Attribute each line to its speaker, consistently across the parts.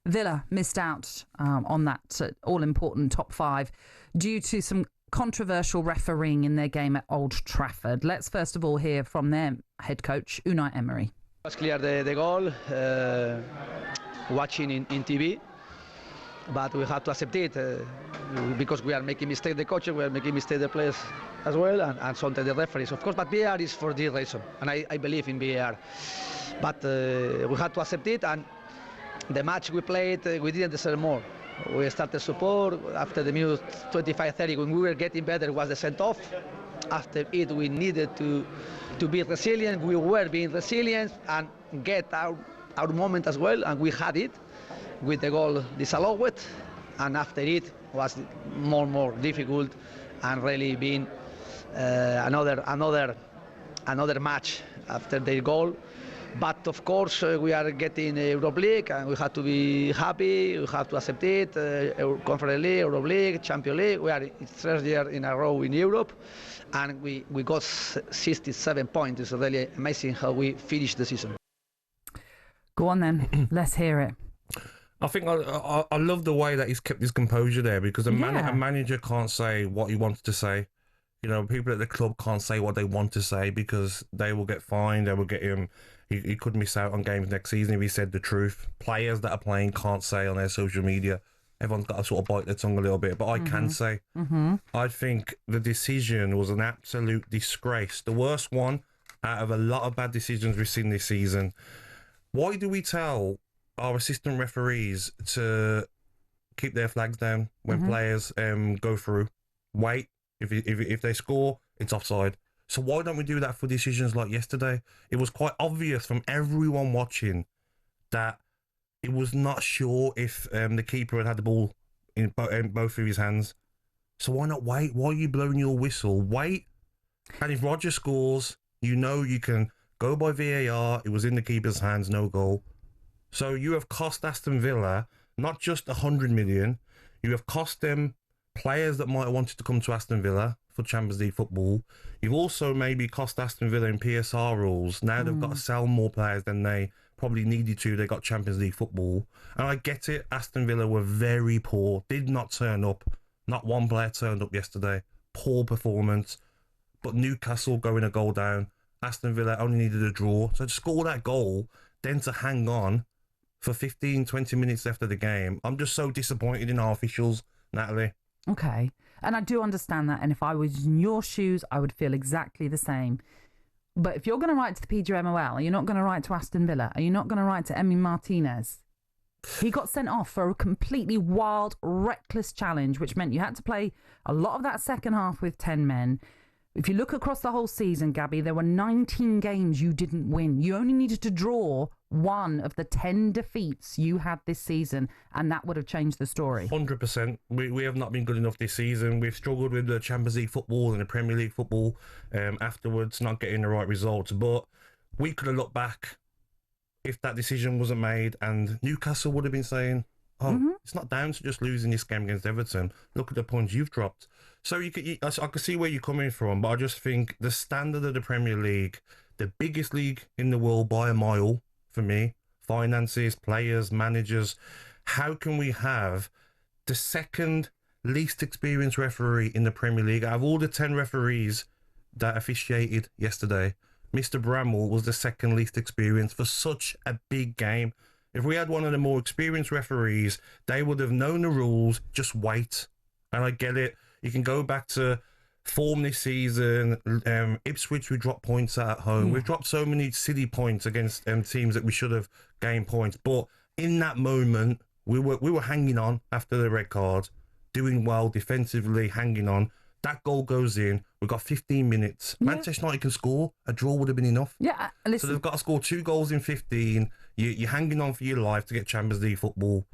Speaker 1: Villa missed out on that all-important top 5 due to some controversial refereeing in their game at Old Trafford. Let's first of all hear from their head coach, Unai Emery.
Speaker 2: It was clear the goal, watching in TV, but we have to accept it because we are making mistakes, the coaches, we are making mistakes, the players as well, and sometimes the referees, of course, but VAR is for this reason, and I believe in VAR. But we had to accept it, and the match we played, we didn't deserve more. We started support, after the minute 25-30, when we were getting better, was the sent-off. After it, we needed to be resilient, we were being resilient, and get our moment as well, and we had it, with the goal disallowed, and after it was more difficult, and really being another match after their goal. But of course we are getting Europa League, and we have to be happy, we have to accept it, Conference League, Europa League, Champions League. We are third year in a row in Europe, and we got 67 points. It's really amazing how we finished the season.
Speaker 1: Go on then, let's hear it.
Speaker 3: I think I love the way that he's kept his composure there, because a manager can't say what he wants to say. You know, people at the club can't say what they want to say because they will get fined, they will get him. He could miss out on games next season if he said the truth. Players that are playing can't say on their social media. Everyone's got to sort of bite their tongue a little bit, but I can say. I think the decision was an absolute disgrace. The worst one out of a lot of bad decisions we've seen this season. Why do we tell our assistant referees to keep their flags down when players go through? Wait, if they score, it's offside. So why don't we do that for decisions like yesterday? It was quite obvious from everyone watching that it was not sure if the keeper had the ball in both of his hands. So why not wait? Why are you blowing your whistle? Wait. And if Roger scores, you know you can go by VAR. It was in the keeper's hands, no goal. So you have cost Aston Villa not just 100 million. You have cost them players that might have wanted to come to Aston Villa for Champions League football. You've also maybe cost Aston Villa in PSR rules. Now they've got to sell more players than they probably needed to. They got Champions League football. And I get it. Aston Villa were very poor. Did not turn up. Not one player turned up yesterday. Poor performance. But Newcastle going a goal down. Aston Villa only needed a draw. So to score that goal, then to hang on for 15, 20 minutes left of the game. I'm just so disappointed in our officials, Natalie.
Speaker 1: Okay. And I do understand that. And if I was in your shoes, I would feel exactly the same. But if you're going to write to the PGMOL, are you not going to write to Aston Villa? Are you not going to write to Emi Martinez? He got sent off for a completely wild, reckless challenge, which meant you had to play a lot of that second half with 10 men. If you look across the whole season, Gabby, there were 19 games you didn't win. You only needed to draw one of the 10 defeats you had this season, and that would have changed the story.
Speaker 3: 100%. We have not been good enough this season. We've struggled with the Champions League football and the Premier League football afterwards, not getting the right results. But we could have looked back if that decision wasn't made, and Newcastle would have been saying, it's not down to just losing this game against Everton. Look at the points you've dropped. So I can see where you're coming from, but I just think the standard of the Premier League, the biggest league in the world by a mile for me, finances, players, managers, how can we have the second least experienced referee in the Premier League? Out of all the 10 referees that officiated yesterday, Mr. Bramwell was the second least experienced for such a big game. If we had one of the more experienced referees, they would have known the rules, just wait. And I get it. You can go back to form this season. Ipswich, we dropped points at home. We've dropped so many silly points against teams that we should have gained points. But in that moment, we were hanging on after the red card, doing well defensively, hanging on. That goal goes in. We've got 15 minutes. Manchester United can score. A draw would have been enough.
Speaker 1: Yeah, listen.
Speaker 3: So they've got to score 2 goals in 15. You're hanging on for your life to get Champions League football.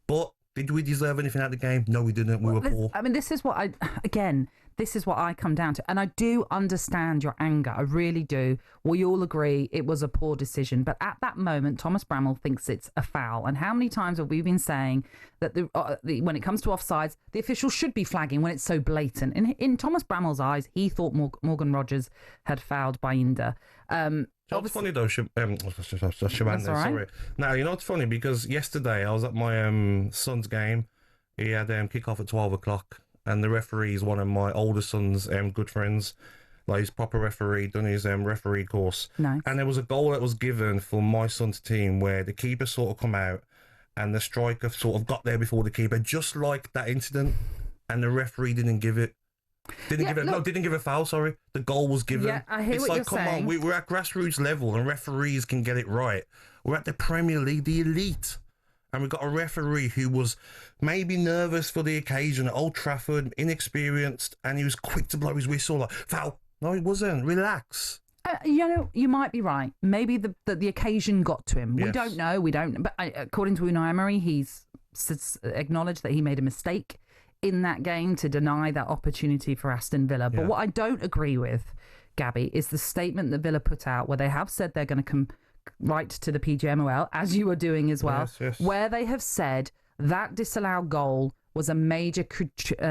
Speaker 3: But did we deserve anything out of the game? No, we didn't. We were poor.
Speaker 1: I mean, this is what again, this is what I come down to. And I do understand your anger. I really do. We all agree it was a poor decision. But at that moment, Thomas Bramall thinks it's a foul. And how many times have we been saying that when it comes to offsides, the official should be flagging when it's so blatant? In Thomas Bramall's eyes, he thought Morgan Rogers had fouled Bayindir.
Speaker 3: It's funny though, Shabanda,
Speaker 1: right.
Speaker 3: sorry. Now, you know what's funny? Because yesterday I was at my son's game. He had kick-off at 12 o'clock. And the referee is one of my older son's good friends. Like, he's proper referee, done his referee course.
Speaker 1: Nice.
Speaker 3: And there was a goal that was given for my son's team where the keeper sort of come out and the striker sort of got there before the keeper, just like that incident. And the referee didn't give it. Didn't give a foul, sorry. The goal was given.
Speaker 1: Yeah, I hear what you're saying.
Speaker 3: Come on, we're at grassroots level and referees can get it right. We're at the Premier League, the elite. And we've got a referee who was maybe nervous for the occasion at Old Trafford, inexperienced, and he was quick to blow his whistle like, foul. No, he wasn't. Relax.
Speaker 1: You might be right. Maybe the occasion got to him.
Speaker 3: Yes.
Speaker 1: We don't know. We don't. But according to Unai Emery, he's acknowledged that he made a mistake in that game to deny that opportunity for Aston Villa. But what I don't agree with, Gabby, is the statement that Villa put out where they have said they're going to come right to the PGMOL, as you were doing as well,
Speaker 3: yes.
Speaker 1: where they have said that disallowed goal was a major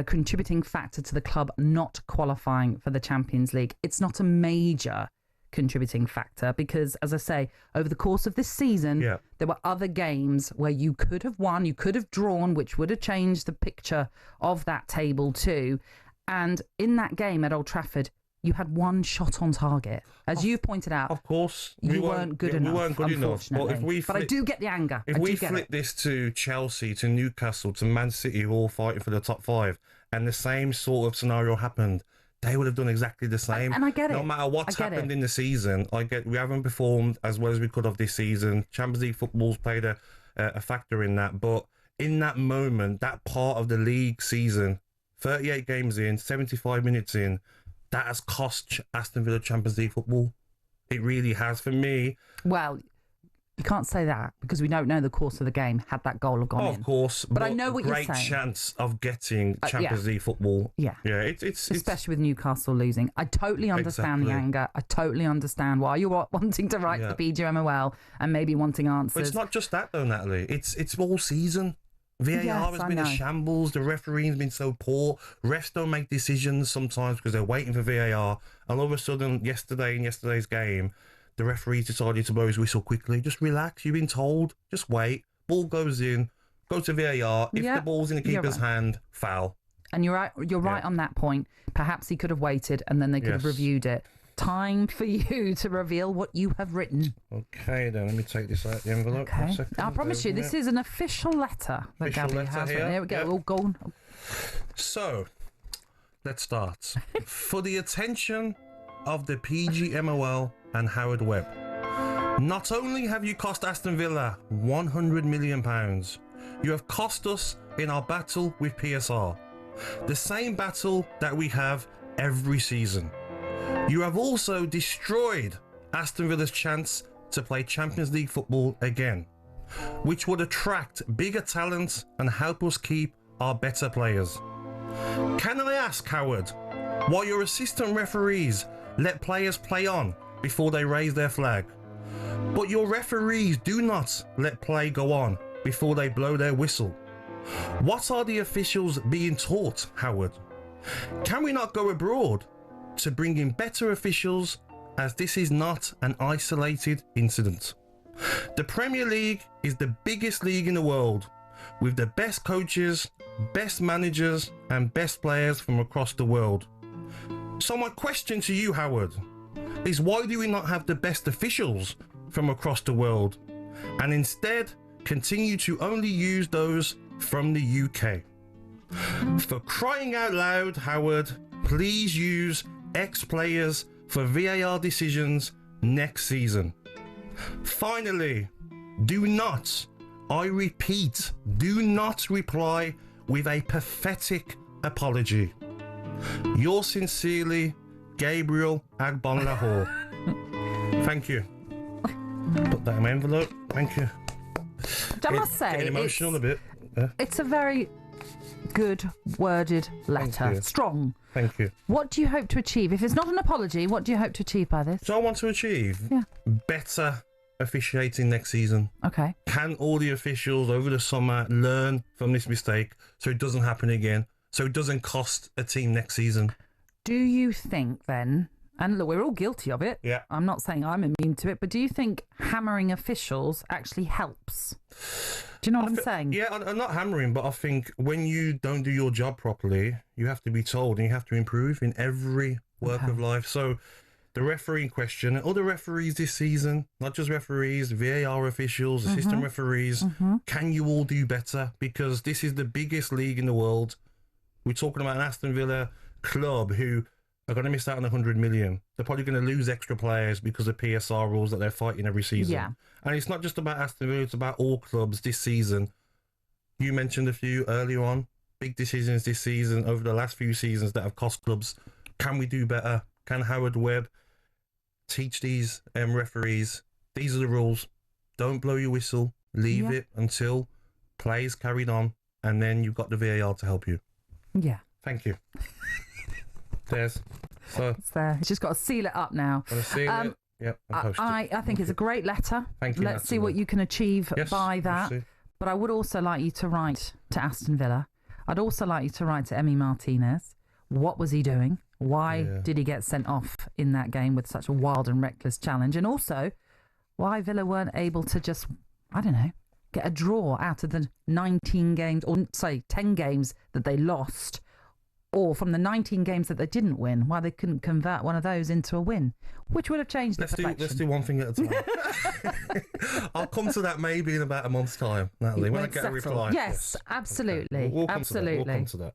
Speaker 1: contributing factor to the club not qualifying for the Champions League. It's not a major contributing factor because, as I say, over the course of this season, there were other games where you could have won, you could have drawn, which would have changed the picture of that table too. And in that game at Old Trafford, you had one shot on target. As you've pointed out,
Speaker 3: of course,
Speaker 1: you weren't good enough.
Speaker 3: We weren't good enough.
Speaker 1: But I do get the anger.
Speaker 3: If we flip this to Chelsea, to Newcastle, to Man City, all fighting for the top 5, and the same sort of scenario happened, they would have done exactly the same.
Speaker 1: And I get it.
Speaker 3: No matter what's happened in the season, we haven't performed as well as we could have this season. Champions League football's played a factor in that. But in that moment, that part of the league season, 38 games in, 75 minutes in, that has cost Aston Villa Champions League football. It really has for me.
Speaker 1: Well, you can't say that because we don't know the course of the game had that goal have gone in.
Speaker 3: Of course.
Speaker 1: But I know what you're saying.
Speaker 3: Great chance of getting Champions League football.
Speaker 1: Yeah.
Speaker 3: Yeah, it's
Speaker 1: especially with Newcastle losing. I totally understand the anger. I totally understand why you're wanting to write the PGMOL and maybe wanting answers.
Speaker 3: But it's not just that though, Natalie. It's all season. VAR has been a shambles. The refereeing's been so poor. Refs don't make decisions sometimes because they're waiting for VAR. And all of a sudden, in yesterday's game, the referee decided to blow his whistle quickly. Just relax. You've been told. Just wait. Ball goes in. Go to VAR. If the ball's in the keeper's hand, foul.
Speaker 1: And you're right. You're right on that point. Perhaps he could have waited and then they could have reviewed it. Time for you to reveal what you have written.
Speaker 3: Okay, then let me take this out the envelope.
Speaker 1: Okay. I promise you, this is an official letter that Gabby has written. Here we go. We'll go on.
Speaker 3: So, let's start. For the attention of the PGMOL and Howard Webb, not only have you cost Aston Villa £100 million, you have cost us in our battle with PSR. The same battle that we have every season. You have also destroyed Aston Villa's chance to play Champions League football again, which would attract bigger talent and help us keep our better players. Can I ask, Howard, why your assistant referees let players play on before they raise their flag, but your referees do not let play go on before they blow their whistle? What are the officials being taught, Howard? Can we not go abroad to bring in better officials, as this is not an isolated incident? The Premier League is the biggest league in the world, with the best coaches, best managers and best players from across the world. So my question to you, Howard, is why do we not have the best officials from across the world and instead continue to only use those from the UK? For crying out loud, Howard, please use ex-players for VAR decisions next season. Finally, do not, I repeat, do not reply with a pathetic apology. Yours sincerely, Gabby Agbonlahor. Thank you. Put that in my envelope. Thank you.
Speaker 1: I must say,
Speaker 3: getting emotional a bit.
Speaker 1: It's a very good worded letter. Strong.
Speaker 3: Thank you.
Speaker 1: What do you hope to achieve? If it's not an apology, what do you hope to achieve by this?
Speaker 3: So I want to achieve better officiating next season.
Speaker 1: Okay.
Speaker 3: Can all the officials over the summer learn from this mistake so it doesn't happen again, so it doesn't cost a team next season?
Speaker 1: Do you think then, and look, we're all guilty of it.
Speaker 3: Yeah.
Speaker 1: I'm not saying I'm immune to it, but do you think hammering officials actually helps? Do you know what I'm saying?
Speaker 3: Yeah, I'm not hammering, but I think when you don't do your job properly, you have to be told and you have to improve in every work of life. So the referee in question, and other referees this season, not just referees, VAR officials, assistant referees, can you all do better? Because this is the biggest league in the world. We're talking about an Aston Villa club who are going to miss out on 100 million. They're probably going to lose extra players because of PSR rules that they're fighting every season.
Speaker 1: Yeah.
Speaker 3: And it's not just about Aston Villa, it's about all clubs this season. You mentioned a few earlier on, big decisions this season, over the last few seasons that have cost clubs. Can we do better? Can Howard Webb teach these referees, these are the rules. Don't blow your whistle. Leave it until play's carried on, and then you've got the VAR to help you.
Speaker 1: Yeah.
Speaker 3: Thank you. There's. So
Speaker 1: it's there. It's just got to seal it up now.
Speaker 3: Seal it. Yep,
Speaker 1: I think it's a great letter.
Speaker 3: Thank you.
Speaker 1: Let's see what you can achieve by that. But I would also like you to write to Aston Villa. I'd also like you to write to Emi Martinez. What was he doing? Why did he get sent off in that game with such a wild and reckless challenge? And also, why Villa weren't able to just, I don't know, get a draw out of the 19 games, or say 10 games that they lost, or from the 19 games that they didn't win, why they couldn't convert one of those into a win, which would have changed the perfection.
Speaker 3: Let's do one thing at a time. I'll come to that maybe in about a month's time, Natalie, when I get a reply.
Speaker 1: Yes, absolutely.
Speaker 3: We'll come
Speaker 1: absolutely.
Speaker 3: to that.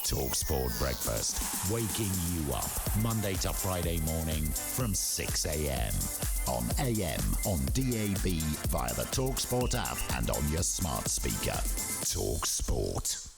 Speaker 4: talkSPORT Breakfast, waking you up Monday to Friday morning from 6 a.m. on AM, on DAB, via the talkSPORT app and on your smart speaker. talkSPORT.